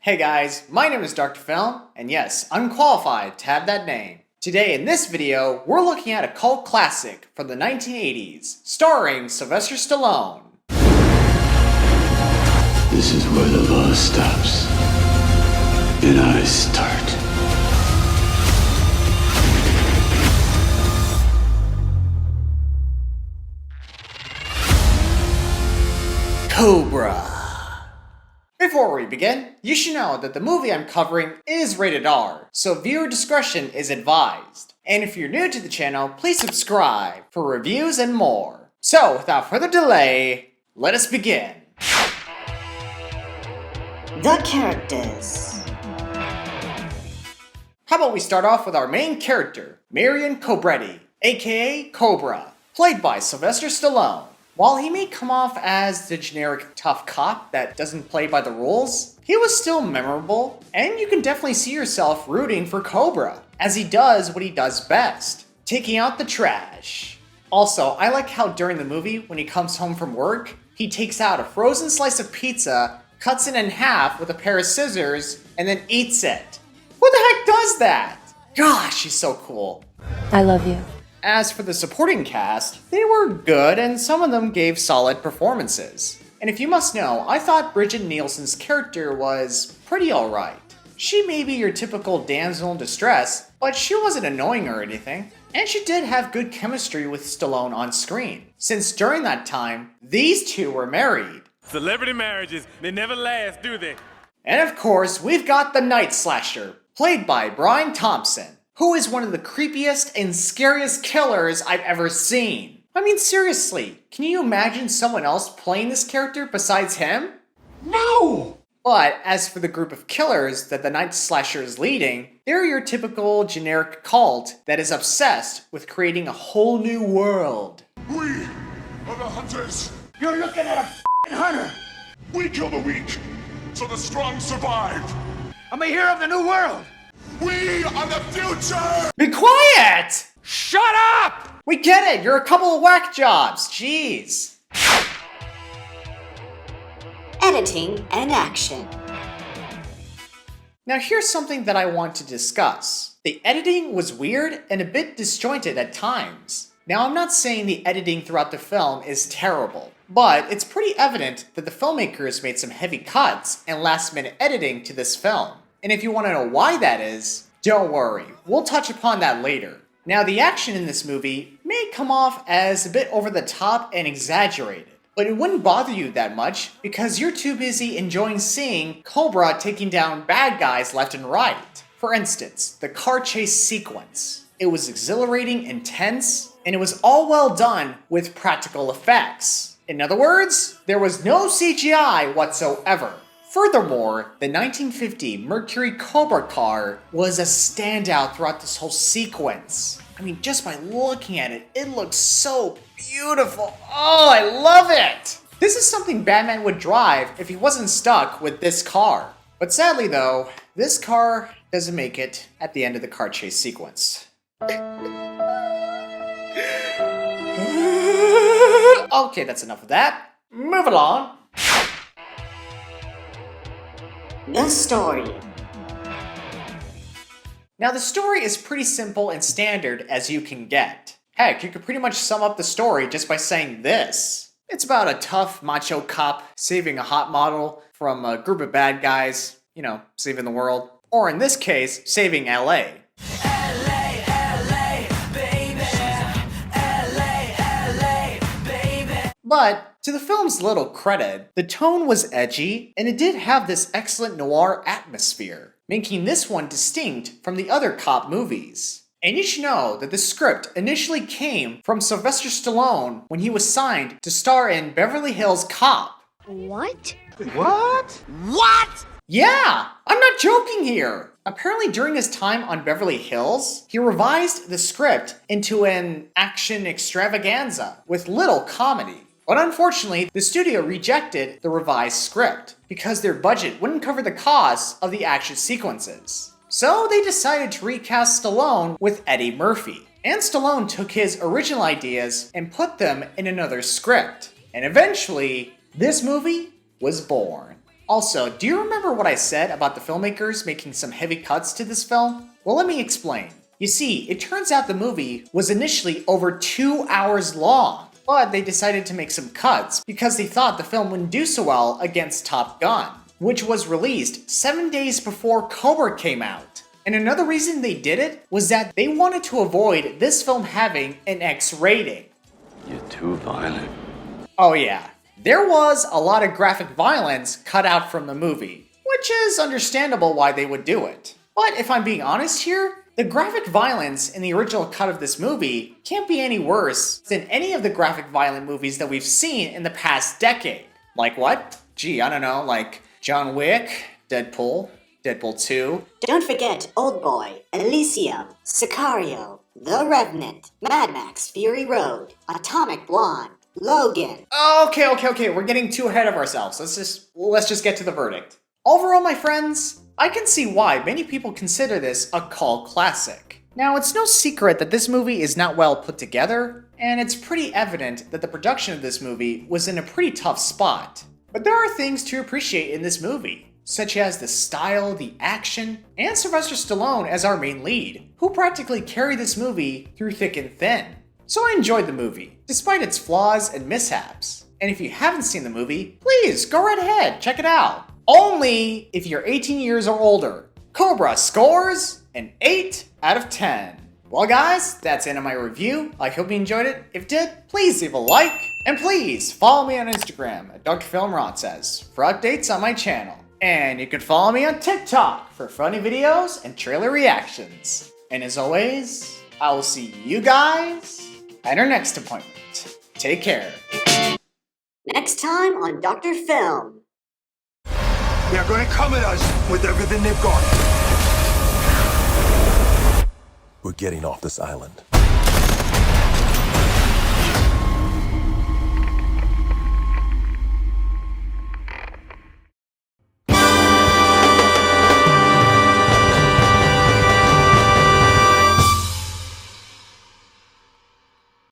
Hey guys, my name is Dr. Film, and yes, I'm qualified to have that name. Today in this video, we're looking at a cult classic from the 1980s, starring Sylvester Stallone. This is where the law stops, and I start. Cobra. Before we begin, you should know that the movie I'm covering is rated R, so viewer discretion is advised. And if you're new to the channel, please subscribe for reviews and more. So without further delay, let us begin. The characters. How about we start off with our main character, Marion Cobretti, aka Cobra, played by Sylvester Stallone. While he may come off as the generic tough cop that doesn't play by the rules, he was still memorable, and you can definitely see yourself rooting for Cobra, as he does what he does best, taking out the trash. Also, I like how during the movie, when he comes home from work, he takes out a frozen slice of pizza, cuts it in half with a pair of scissors, and then eats it. Who the heck does that? Gosh, he's so cool. I love you. As for the supporting cast, they were good and some of them gave solid performances. And if you must know, I thought Bridget Nielsen's character was pretty alright. She may be your typical damsel in distress, but she wasn't annoying or anything. And she did have good chemistry with Stallone on screen, since during that time, these two were married. Celebrity marriages, they never last, do they? And of course, we've got the Night Slasher, played by Brian Thompson, who is one of the creepiest and scariest killers I've ever seen. I mean, seriously, can you imagine someone else playing this character besides him? No! But as for the group of killers that the Night Slasher is leading, they're your typical generic cult that is obsessed with creating a whole new world. We are the hunters. You're looking at a f***ing hunter. We kill the weak, so the strong survive. I'm a hero of the new world. We are the future! Be quiet! Shut up! We get it, you're a couple of whack jobs, jeez. Editing and action. Now here's something that I want to discuss. The editing was weird and a bit disjointed at times. Now I'm not saying the editing throughout the film is terrible, but it's pretty evident that the filmmakers made some heavy cuts and last-minute editing to this film. And if you want to know why that is, don't worry, we'll touch upon that later. Now the action in this movie may come off as a bit over the top and exaggerated, but it wouldn't bother you that much because you're too busy enjoying seeing Cobra taking down bad guys left and right. For instance, the car chase sequence. It was exhilarating, intense, and it was all well done with practical effects. In other words, there was no CGI whatsoever. Furthermore, the 1950 Mercury Cobra car was a standout throughout this whole sequence. I mean, just by looking at it, it looks so beautiful. Oh, I love it! This is something Batman would drive if he wasn't stuck with this car. But sadly though, this car doesn't make it at the end of the car chase sequence. Okay, that's enough of that. Move along. The story. Now the story is pretty simple and standard as you can get. Heck, you could pretty much sum up the story just by saying this. It's about a tough macho cop saving a hot model from a group of bad guys, you know, saving the world. Or in this case, saving LA. But to the film's little credit, the tone was edgy and it did have this excellent noir atmosphere, making this one distinct from the other cop movies. And you should know that the script initially came from Sylvester Stallone when he was signed to star in Beverly Hills Cop. What? What? Yeah, I'm not joking here. Apparently during his time on Beverly Hills, he revised the script into an action extravaganza with little comedy. But unfortunately, the studio rejected the revised script because their budget wouldn't cover the costs of the action sequences. So they decided to recast Stallone with Eddie Murphy. And Stallone took his original ideas and put them in another script. And eventually, this movie was born. Also, do you remember what I said about the filmmakers making some heavy cuts to this film? Well, let me explain. You see, it turns out the movie was initially over 2 hours long, but they decided to make some cuts because they thought the film wouldn't do so well against Top Gun, which was released 7 days before Cobra came out. And another reason they did it was that they wanted to avoid this film having an X rating. You're too violent. Oh yeah, there was a lot of graphic violence cut out from the movie, which is understandable why they would do it. But if I'm being honest here, the graphic violence in the original cut of this movie can't be any worse than any of the graphic violent movies that we've seen in the past decade. Like what? Gee, I don't know, like John Wick, Deadpool, Deadpool 2. Don't forget Oldboy, Elysium, Sicario, The Revenant, Mad Max Fury Road, Atomic Blonde, Logan. Okay, we're getting too ahead of ourselves. Let's just get to the verdict. Overall, my friends, I can see why many people consider this a cult classic. Now, it's no secret that this movie is not well put together, and it's pretty evident that the production of this movie was in a pretty tough spot. But there are things to appreciate in this movie, such as the style, the action, and Sylvester Stallone as our main lead, who practically carry this movie through thick and thin. So I enjoyed the movie, despite its flaws and mishaps. And if you haven't seen the movie, please go right ahead, check it out. Only if you're 18 years or older. Cobra scores an 8 out of 10. Well guys, that's the end of my review. I hope you enjoyed it. If you did, please leave a like. And please follow me on Instagram at DrFilmRonSays for updates on my channel. And you can follow me on TikTok for funny videos and trailer reactions. And as always, I will see you guys at our next appointment. Take care. Next time on Dr. Film. They're gonna come at us with everything they've got. We're getting off this island.